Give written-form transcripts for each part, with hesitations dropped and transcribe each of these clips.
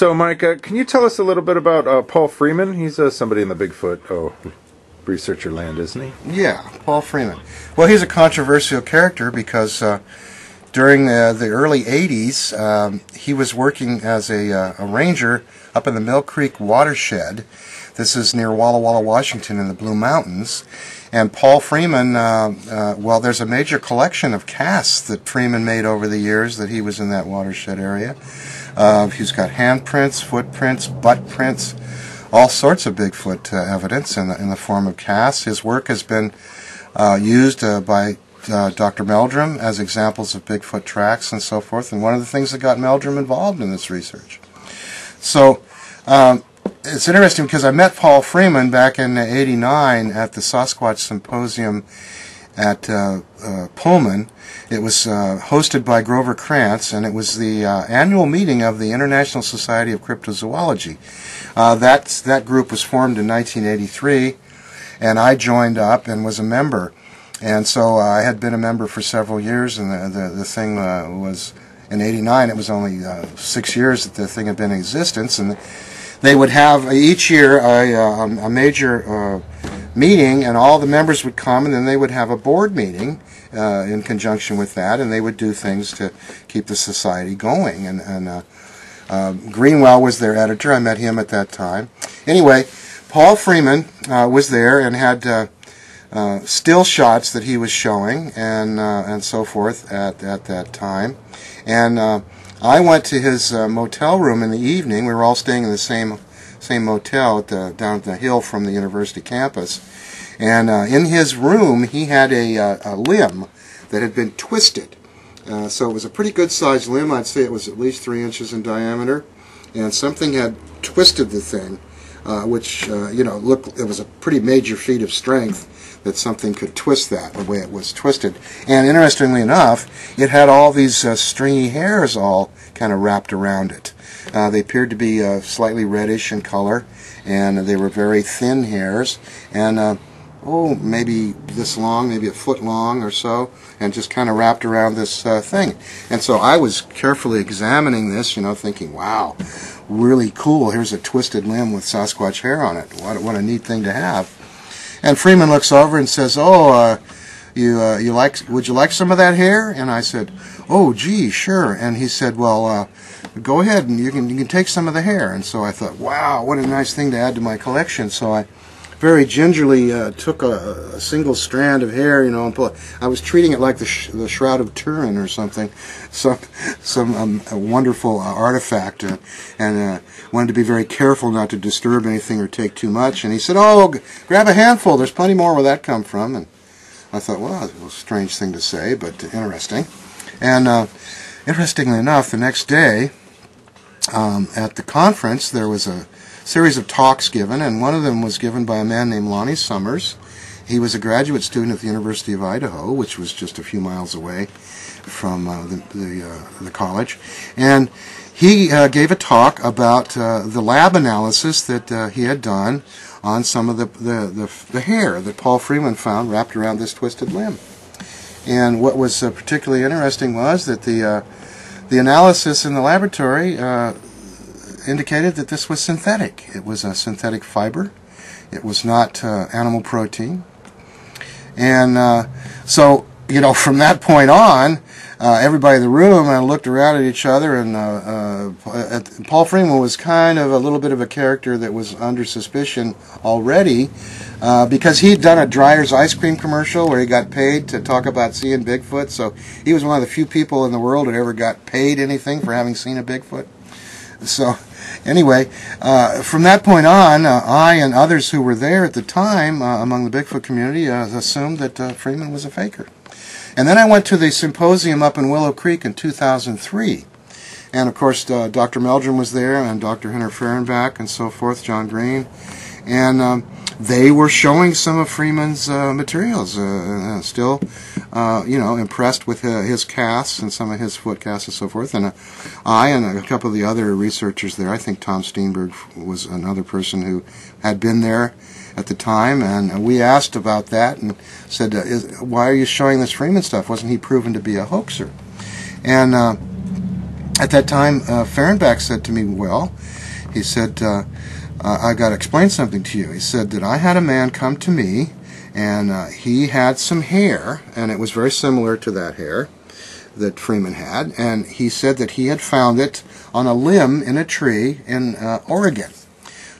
So, Mike, can you tell us a little bit about Paul Freeman? He's somebody in the Bigfoot researcher land, isn't he? Yeah, Paul Freeman. Well, he's a controversial character because during the early 80s, he was working as a ranger up in the Mill Creek watershed. This is near Walla Walla, Washington in the Blue Mountains. And Paul Freeman, well, there's a major collection of casts that Freeman made over the years that he was in that watershed area. He's got handprints, footprints, butt prints, all sorts of Bigfoot evidence in the form of casts. His work has been used by Dr. Meldrum as examples of Bigfoot tracks and so forth, and one of the things that got Meldrum involved in this research. So it's interesting because I met Paul Freeman back in '89 at the Sasquatch Symposium at Pullman. It was hosted by Grover Krantz, and it was the annual meeting of the International Society of Cryptozoology. That group was formed in 1983, and I joined up and was a member. And so I had been a member for several years, and the thing was, in '89, it was only 6 years that the thing had been in existence, and they would have each year a major meeting, and all the members would come, and then they would have a board meeting in conjunction with that, and they would do things to keep the society going. And Greenwell was their editor. I met him at that time. Anyway, Paul Freeman was there and had still shots that he was showing and so forth at that time. And I went to his motel room in the evening. We were all staying in the same motel down at the hill from the university campus. And in his room, he had a limb that had been twisted. So it was a pretty good-sized limb. I'd say it was at least 3 inches in diameter. And something had twisted the thing, which, it was a pretty major feat of strength that something could twist that the way it was twisted. And interestingly enough, it had all these stringy hairs all kind of wrapped around it. They appeared to be slightly reddish in color, and they were very thin hairs, and maybe this long, maybe a foot long or so, and just kind of wrapped around this thing. And so I was carefully examining this, thinking, wow, really cool. Here's a twisted limb with Sasquatch hair on it. What a neat thing to have. And Freeman looks over and says, would you like some of that hair? And I said, oh, gee, sure. And he said, well, go ahead and you can take some of the hair. And so I thought, wow, what a nice thing to add to my collection. So I very gingerly took a single strand of hair, and I was treating it like the Shroud of Turin or something, some a wonderful artifact, and wanted to be very careful not to disturb anything or take too much. And he said, oh, grab a handful, there's plenty more where that come from. And I thought, well, that's a strange thing to say, but interesting. And interestingly enough, the next day at the conference, there was a series of talks given, and one of them was given by a man named Lonnie Summers. He was a graduate student at the University of Idaho, which was just a few miles away from the college. And he gave a talk about the lab analysis that he had done on some of the hair that Paul Freeman found wrapped around this twisted limb. And what was particularly interesting was that the analysis in the laboratory indicated that this was synthetic. It was a synthetic fiber. It was not animal protein. And so, from that point on, everybody in the room looked around at each other, and Paul Freeman was kind of a little bit of a character that was under suspicion already because he'd done a Dreyer's ice cream commercial where he got paid to talk about seeing Bigfoot. So he was one of the few people in the world that ever got paid anything for having seen a Bigfoot. So anyway, from that point on, I and others who were there at the time among the Bigfoot community assumed that Freeman was a faker. And then I went to the symposium up in Willow Creek in 2003. And of course, Dr. Meldrum was there, and Dr. Henner Fehrenbach, and so forth, John Green. And they were showing some of Freeman's materials, still, impressed with his casts and some of his foot casts and so forth. And I and a couple of the other researchers there, I think Tom Steenberg was another person who had been there at the time, and we asked about that and said, why are you showing this Freeman stuff? Wasn't he proven to be a hoaxer? And At that time, Fehrenbach said to me, well, he said, I got to explain something to you. He said that I had a man come to me, and he had some hair, and it was very similar to that hair that Freeman had, and he said that he had found it on a limb in a tree in Oregon.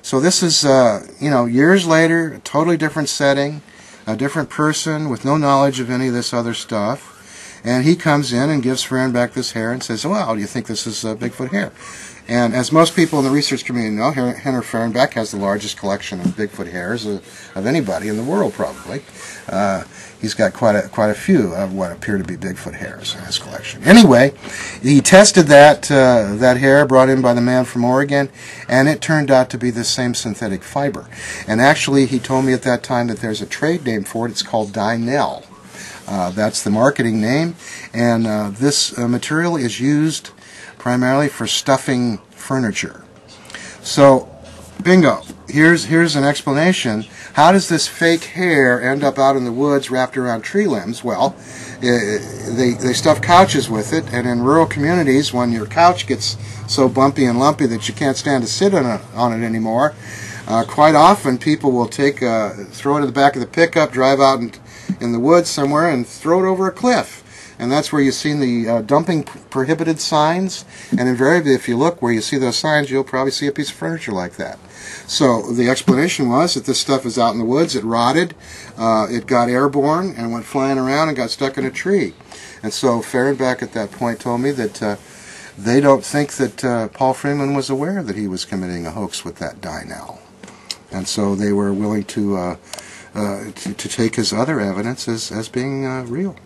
So this is, years later, a totally different setting, a different person with no knowledge of any of this other stuff. And he comes in and gives Fehrenbach this hair and says, well, do you think this is Bigfoot hair? And as most people in the research community know, Henry Fehrenbach has the largest collection of Bigfoot hairs of anybody in the world, probably. He's got quite a few of what appear to be Bigfoot hairs in his collection. Anyway, he tested that hair brought in by the man from Oregon, and it turned out to be the same synthetic fiber. And actually, he told me at that time that there's a trade name for it. It's called Dynel. That's the marketing name, and this material is used primarily for stuffing furniture. So, bingo, here's an explanation. How does this fake hair end up out in the woods wrapped around tree limbs? Well, they stuff couches with it, and in rural communities, when your couch gets so bumpy and lumpy that you can't stand to sit on it anymore, quite often people will throw it in the back of the pickup, drive out in the woods somewhere, and throw it over a cliff. And that's where you've seen the dumping prohibited signs. And invariably, if you look where you see those signs, you'll probably see a piece of furniture like that. So the explanation was that this stuff is out in the woods. It rotted, it got airborne, and went flying around and got stuck in a tree. And so Fehrenbach at that point told me that they don't think that Paul Freeman was aware that he was committing a hoax with that Dynel. And so they were willing to take his other evidence as being real.